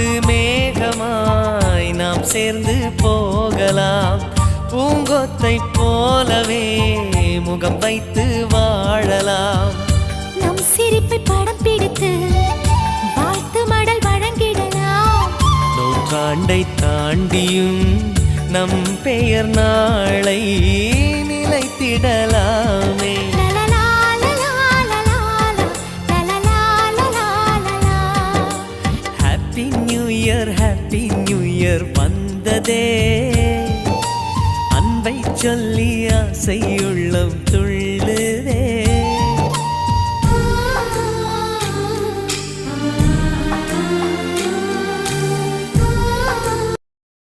காட்டு மேகமாய் நாம் சேர்ந்து போகலாம். பூங்கொத்தை போலவே முகம் வைத்து வாழலாம். நம் சிரிப்பை படம் பிடித்து வாழ்த்து மடல் வழங்கிடலாம். நூற்றாண்டை தாண்டியும் நம் பெயர் நாளை நிலைத்திடலாமே. Happy new year, happy new year வந்ததே. அன்பை சொல்லி ஆசையுள்ளம் துள்ளுதே.